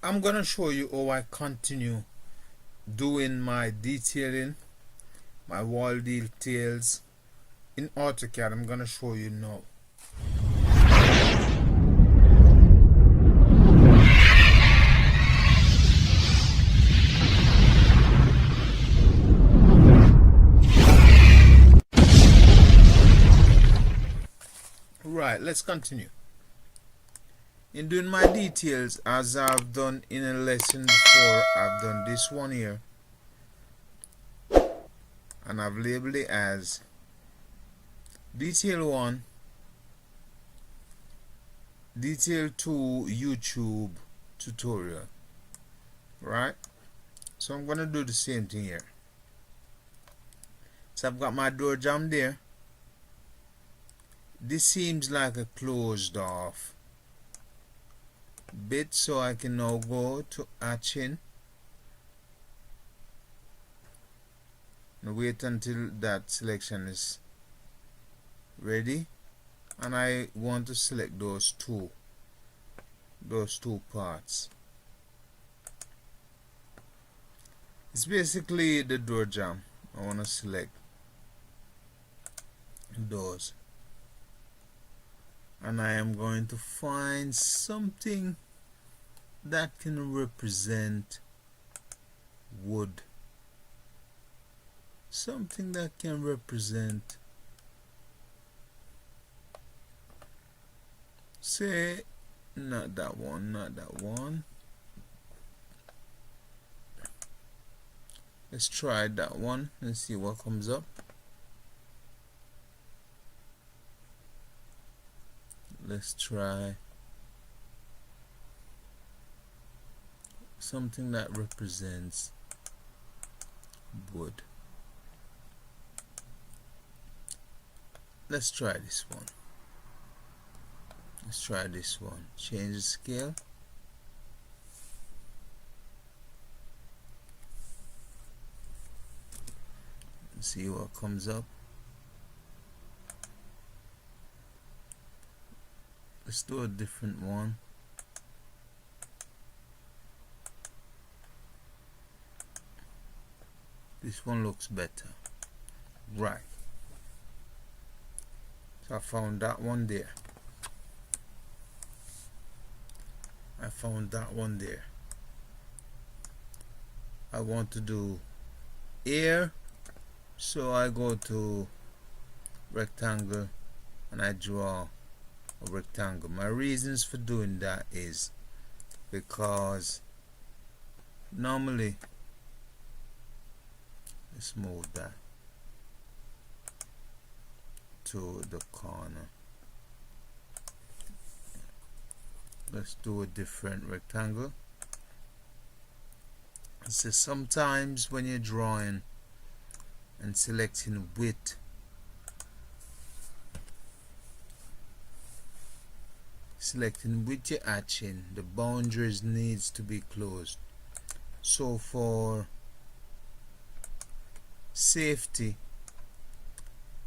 I'm gonna show you how I continue doing my detailing, my wall details in Autocad. I'm gonna show you now. Right, let's continue. In doing my details, as I've done in a lesson before, I've done this one here and I've labeled it as detail 1, detail 2 YouTube tutorial. Right, so I'm gonna do the same thing here. So I've got my door jamb there. This seems like a closed off bit, so I can now go to hatching and wait until that selection is ready, and I want to select those two parts. It's basically the door jamb. I want to select those, and I am going to find something that can represent wood, something that can represent, say, not that one. Let's try that one and see what comes up. Let's try something that represents wood. Let's try this one. Let's try this one. Change the scale. Let's see what comes up. Let's do a different one. This one looks better. Right. So I found that one there. I found that one there. I want to do air, so I go to rectangle and I draw a rectangle. My reasons for doing that is because normally, let's move that to the corner. Let's do a different rectangle. So sometimes when you're drawing and selecting width, you're hatching, the boundaries needs to be closed. So for safety,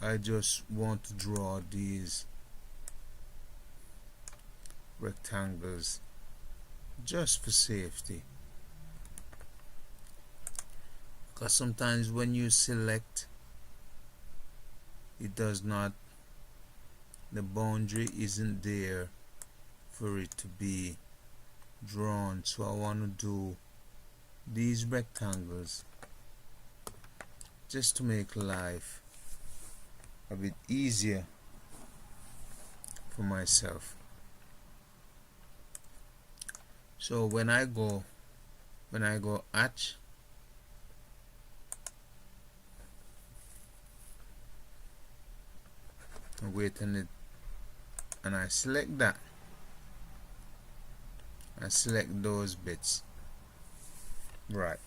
I just want to draw these rectangles just for safety, because sometimes when you select, it does not, the boundary isn't there for it to be drawn. So I want to do these rectangles just to make life a bit easier for myself. So when I go hatch, I wait on it and I select that. I select those bits. Right.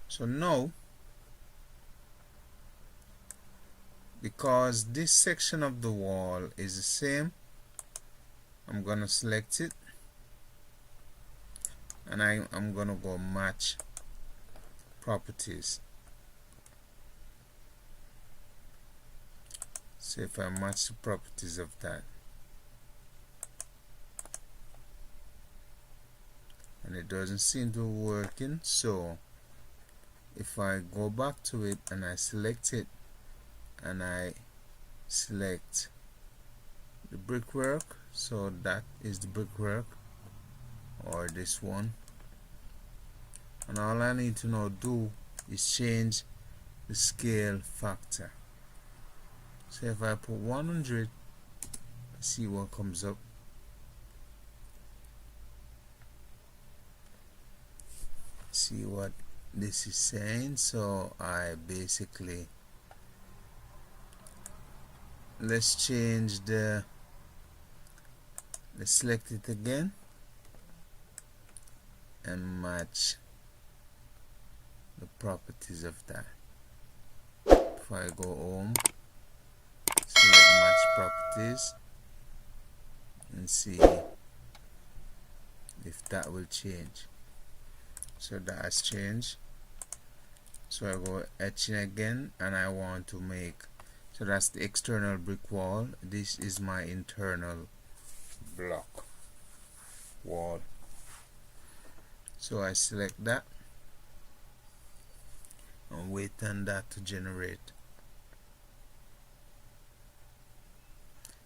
So now, because this section of the wall is the same, I'm gonna select it and I'm gonna go match properties. So if I match the properties of that, and it doesn't seem to be working. So if I go back to it and I select it and I select the brickwork, so that is the brickwork, or this one, and all I need to now do is change the scale factor. So if I put 100, see what comes up. See what this is saying. So I basically, let's change the, let's select it again and match the properties of that. If I go home, select match properties and see if that will change. So that has changed. So I go etching again and I want to make, so that's the external brick wall, this is my internal block wall. So I select that and wait on that to generate.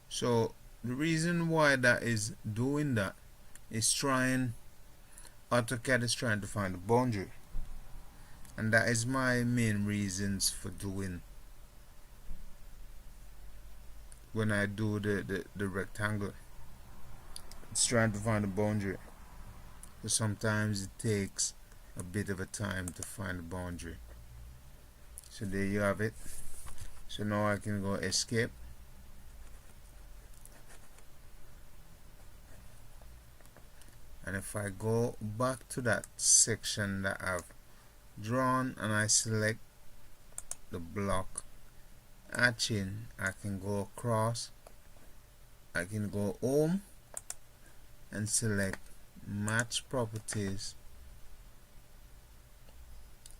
So the reason why that is doing that is AutoCAD is trying to find the boundary, and that is my main reasons for doing when I do the rectangle. It's trying to find the boundary, so sometimes it takes a bit of a time to find the boundary. So there you have it. So now I can go escape, and if I go back to that section that I've drawn and I select the block hatching, I can go across, I can go home and select match properties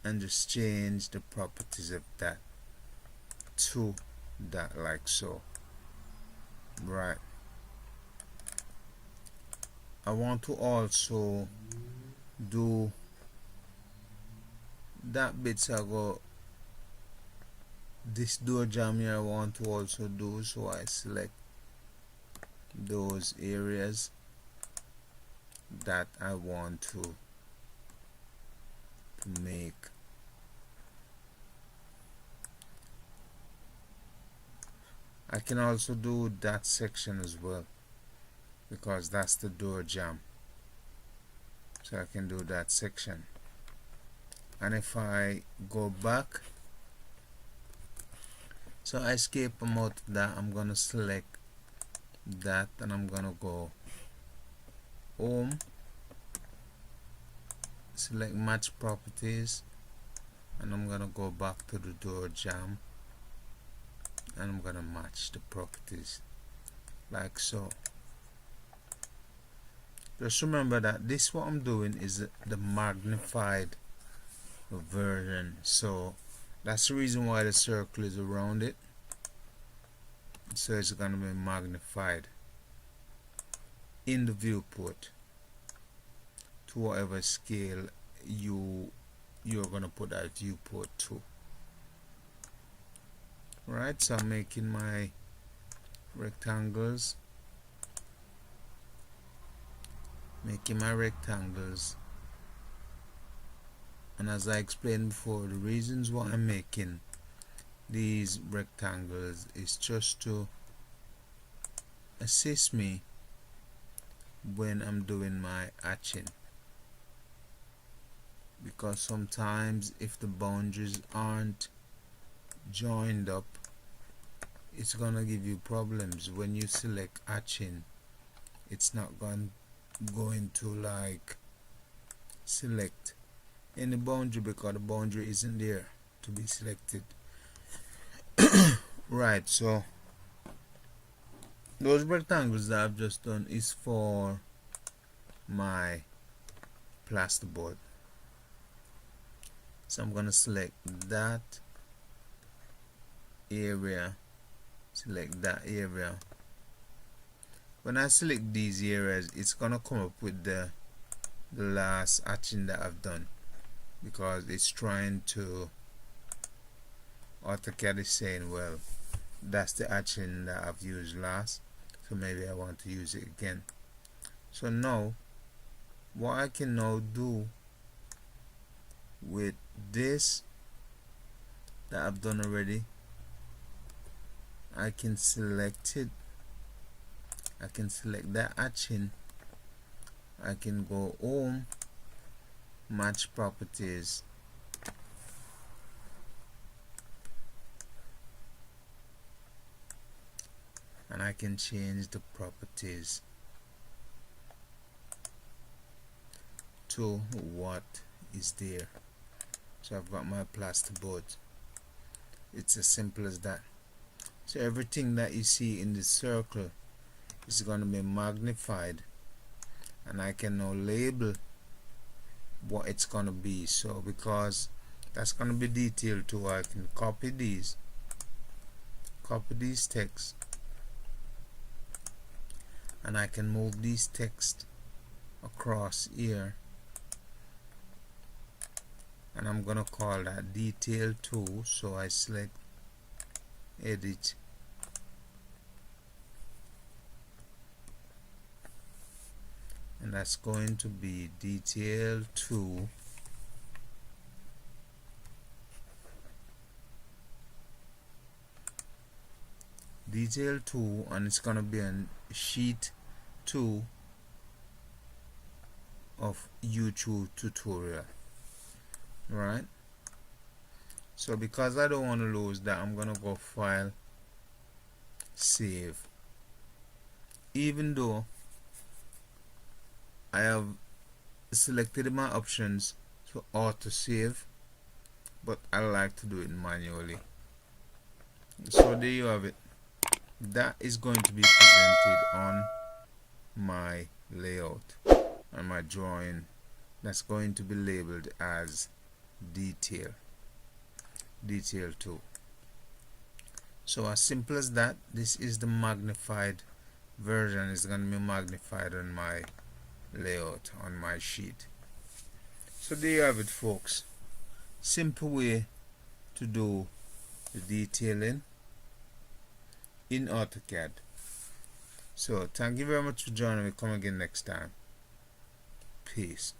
and just change the properties of that to that, like so. Right, I want to also do that bit, so I go this door jamb here I want to also do, so I select those areas that I want to make. I can also do that section as well because that's the door jamb, so I can do that section. And if I go back, so I escape out of that, I'm gonna select that and I'm gonna go home, select match properties, and I'm gonna go back to the door jamb and I'm gonna match the properties like so. Just remember that this, what I'm doing, is the magnified version, so that's the reason why the circle is around it, so it's going to be magnified in the viewport to whatever scale you're going to put that viewport to. Right, so I'm making my rectangles, and as I explained before, the reasons why I'm making these rectangles is just to assist me when I'm doing my hatching, because sometimes if the boundaries aren't joined up, it's gonna give you problems. When you select hatching, it's not going to like select any boundary because the boundary isn't there to be selected. Right, so those rectangles that I've just done is for my plasterboard, so I'm gonna select that area, select that area. When I select these areas, it's gonna come up with the the last hatching that I've done, because it's trying to, AutoCAD is saying, well, that's the hatching that I've used last, so maybe I want to use it again. So now what I can now do with this that I've done already, I can select it, I can select that hatching, I can go home, match properties, and I can change the properties to what is there. So I've got my plasterboard. It's as simple as that. So everything that you see in the circle is going to be magnified, and I can now label what it's going to be. So because that's going to be detailed too, I can copy these texts, and I can move these text across here, and I'm gonna call that detail 2. So I select edit, and that's going to be detail 2, and it's gonna be on sheet 2 of YouTube tutorial, right? So because I don't want to lose that, I'm gonna go file, save. Even though I have selected my options to auto save, but I like to do it manually. So there you have it. That is going to be presented on my layout, on my drawing. That's going to be labeled as detail 2. So as simple as that. This is the magnified version. It's going to be magnified on my layout, on my sheet. So there you have it, folks. Simple way to do the detailing in AutoCAD. So thank you very much for joining me. Come again next time. Peace.